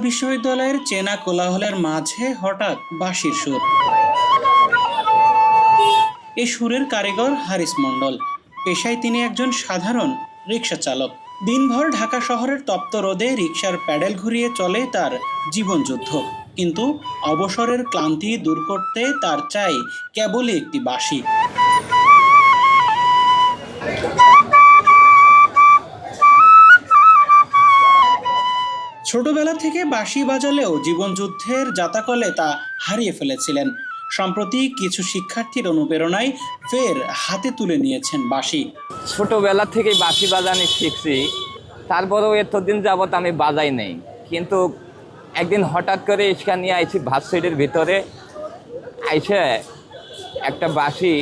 বিশ্ববিদ্যালয়ের চেনা কোলাহলের মাঝে হঠাৎ বাঁশির সুর। এই সুরের কারিগর হারিস মণ্ডল। পেশায় তিনি একজন সাধারণ রিকশা চালক। দিনভর ঢাকা শহরের তপ্ত রোদে রিকশার প্যাডেল ঘুরিয়ে চলে তার জীবনযুদ্ধ। কিন্তু অবসরের ক্লান্তি দূর করতে তার চাই কেবলই একটি বাঁশি। ছোটবেলা থেকে বাঁশি বাজালেও জীবনযুদ্ধের জাতাকলে তা হারিয়ে ফেলেছিলেন। সম্প্রতি কিছু শিক্ষার্থীর অনুপ্রেরণায় ফের হাতে তুলে নিয়েছেন বাঁশি। ছোটবেলা থেকেই বাঁশি বাজানো শিখছি, তারপরেও এতদিন যাবৎ আমি বাজাই নেই। কিন্তু একদিন হঠাৎ করে ইস্কা নিয়ে আইছি ভার্সিটির ভিতরে, আইসে একটা বাঁশি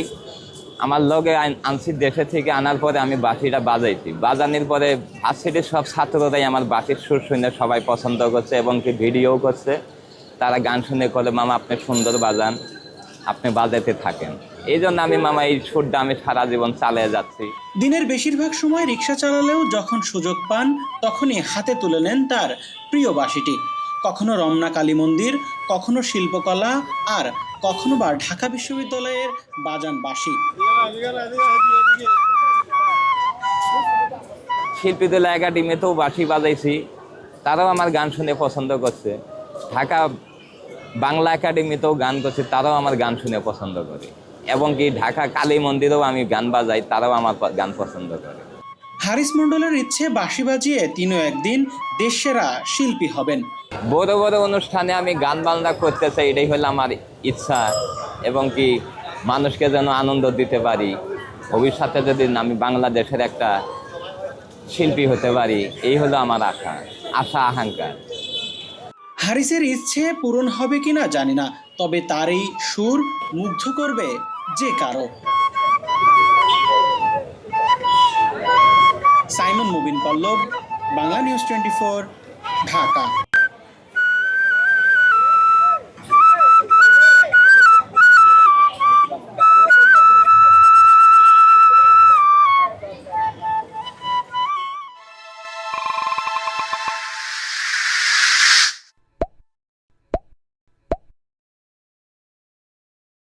আমার লগে আনছি দেশে থেকে, আনার পরে আমি বাঁশিটা বাজাইছি। বাজানোর পরে ভার্সিটির সব ছাত্ররাই আমার বাঁশির সুর শুনে সবাই পছন্দ করছে এবং কি ভিডিও করছে। তারা গান শুনে বলে, মামা আপনি সুন্দর বাজান, আপনি বাজাইতে থাকেন। এই জন্য আমি মামা এই সুরটা আমি সারা জীবন চালিয়ে যাচ্ছি। দিনের বেশিরভাগ সময় রিকশা চালালেও যখন সুযোগ পান তখনই হাতে তুলে নেন তার প্রিয় বাঁশিটি। কখনো রমনা কালী মন্দির, কখনো শিল্পকলা, আর কখনো বা ঢাকা বিশ্ববিদ্যালয়ের বাজান বাঁশি। শিল্পীদলা একাডেমিতেও বাঁশি বাজাইছি, তারাও আমার গান শুনে পছন্দ করছে। ঢাকা বাংলা একাডেমিতেও গান করছে, তারাও আমার গান শুনে পছন্দ করে। এবং কি ঢাকা কালী মন্দিরেও আমি গান বাজাই, তারাও আমার গান পছন্দ করে। হারিস মণ্ডলের ইচ্ছে বাঁশি বাজিয়ে তিনিও একদিন দেশসেরা শিল্পী হবেন। বড় বড় অনুষ্ঠানে আমি গান বাজনা করতে চাই, এটাই হলো আমার ইচ্ছা। এবং কি মানুষকে যেন আনন্দ দিতে পারি, ভবিষ্যতে যদি আমি বাংলাদেশের একটা শিল্পী হতে পারি, এই হলো আমার আশা আকাঙ্ক্ষা। হারিসের ইচ্ছে পূরণ হবে কিনা জানি না, তবে তার এই সুর মুগ্ধ করবে যে কারো। সাইমন মুবিন পল্লব, বাংলা নিউজ 24, ঢাকা।